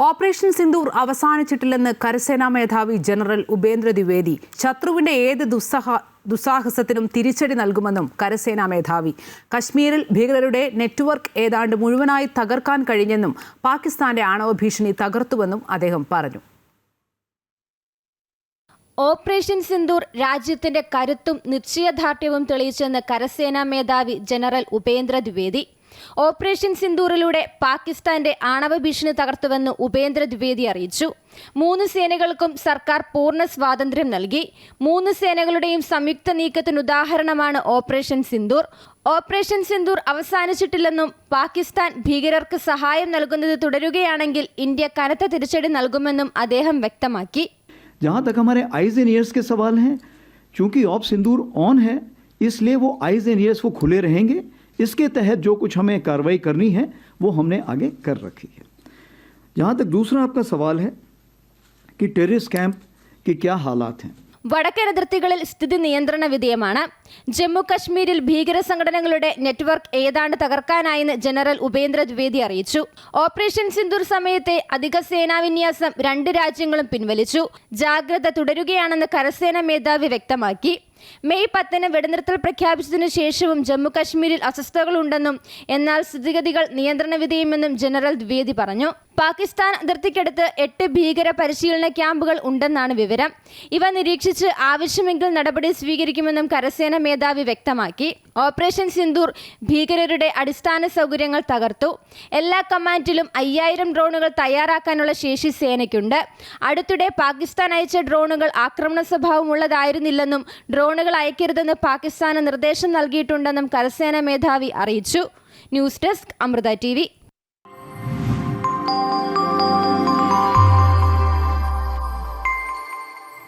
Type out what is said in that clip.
Operation Sindoor അവസാനിച്ചിട്ടില്ലെന്ന് കരസേനാ മേധാവി general Upendra Dwivedi. ശത്രുവിന്റെ ഏത് ദുസ്സാഹസത്തിനും തിരിച്ചടി നൽകുമെന്നും കരസേനാ മേധാവി. കശ്മീരിൽ ഭീകരരുടെ നെറ്റ്വർക്ക് ഏതാണ്ട് മുഴുവനായി തകർക്കാൻ കഴിഞ്ഞെന്നും പാകിസ്ഥാന്റെ ആണവ ഭീഷണി തകർത്തുവെന്നും അദ്ദേഹം പറഞ്ഞു. ഓപ്പറേഷൻ സിന്ദൂർ രാജ്യത്തിന്റെ കരുത്തും നിശ്ചയദാർഢ്യവും തെളിയിച്ചെന്ന് കരസേനാ മേധാവി ജനറൽ ഉപേന്ദ്ര ദ്വിവേദി. ഓപ്പറേഷൻ സിന്ദൂറിലൂടെ പാകിസ്ഥാന്റെ ആണവ ഭീഷണി തകർത്തുവെന്ന് ഉപേന്ദ്ര ദ്വിവേദി അറിയിച്ചു. 3 സേനകൾക്കും സർക്കാർ പൂർണ്ണ സ്വാതന്ത്ര്യം നൽകി. 3 സേനകളുടെയും സംയുക്ത നീക്കത്തിന് ഉദാഹരണമാണ് ഓപ്പറേഷൻ സിന്ദൂർ. ഓപ്പറേഷൻ സിന്ദൂർ അവസാനിച്ചിട്ടില്ലെന്നും പാകിസ്ഥാൻ ഭീകരർക്ക് സഹായം നൽകുന്നത് തുടരുകയാണെങ്കിൽ ഇന്ത്യ കനത്ത തിരിച്ചടി നൽകുമെന്നും അദ്ദേഹം വ്യക്തമാക്കി. जहाँ तक हमारे आइज एंड ईयर्स के सवाल हैं, चूंकि ऑप सिंदूर ऑन है इसलिए वो आइज एंड ईयर्स वो खुले रहेंगे. इसके तहत जो कुछ हमें कार्रवाई करनी है वो हमने आगे कर रखी है. जहाँ तक दूसरा आपका सवाल है कि टेररिस्ट कैंप के क्या हालात हैं. വടക്കൻ അതിർത്തികളിൽ സ്ഥിതി നിയന്ത്രണ വിധേയമാണ്. ജമ്മു കശ്മീരിൽ ഭീകര സംഘടനകളുടെ നെറ്റ്വർക്ക് ഏതാണ്ട് തകർക്കാനായെന്ന് ജനറൽ ഉപേന്ദ്ര ദ്വിവേദി അറിയിച്ചു. ഓപ്പറേഷൻ സിന്ദൂർ സമയത്തെ അധിക സേനാവിന്യാസം 2 രാജ്യങ്ങളും പിൻവലിച്ചു. ജാഗ്രത തുടരുകയാണെന്ന് കരസേനാ മേധാവി വ്യക്തമാക്കി. മെയ് 10 വെടിനിർത്തൽ പ്രഖ്യാപിച്ചതിനു ശേഷവും ജമ്മു കശ്മീരിൽ അസ്വസ്ഥതകളുണ്ടെന്നും എന്നാൽ സ്ഥിതിഗതികൾ നിയന്ത്രണ വിധേയമെന്നും ജനറൽ ദ്വിവേദി പറഞ്ഞു. പാകിസ്ഥാൻ അതിർത്തിക്കടുത്ത് 8 ഭീകര പരിശീലന ക്യാമ്പുകൾ ഉണ്ടെന്നാണ് വിവരം. ഇവ നിരീക്ഷിച്ച് ആവശ്യമെങ്കിൽ നടപടി സ്വീകരിക്കുമെന്നും കരസേനാ മേധാവി വ്യക്തമാക്കി. ഓപ്പറേഷൻ സിന്ദൂർ ഭീകരരുടെ അടിസ്ഥാന സൗകര്യങ്ങൾ തകർത്തു. എല്ലാ കമാൻഡിലും 5000 ഡ്രോണുകൾ തയ്യാറാക്കാനുള്ള ശേഷി സേനയ്ക്കുണ്ട്. അടുത്തിടെ പാകിസ്ഥാൻ അയച്ച ഡ്രോണുകൾ ആക്രമണ സ്വഭാവമുള്ളതായിരുന്നില്ലെന്നും ഡ്രോണുകൾ അയക്കരുതെന്ന് പാകിസ്ഥാന് നിർദ്ദേശം നൽകിയിട്ടുണ്ടെന്നും കരസേനാ മേധാവി അറിയിച്ചു. News desk Amrita TV.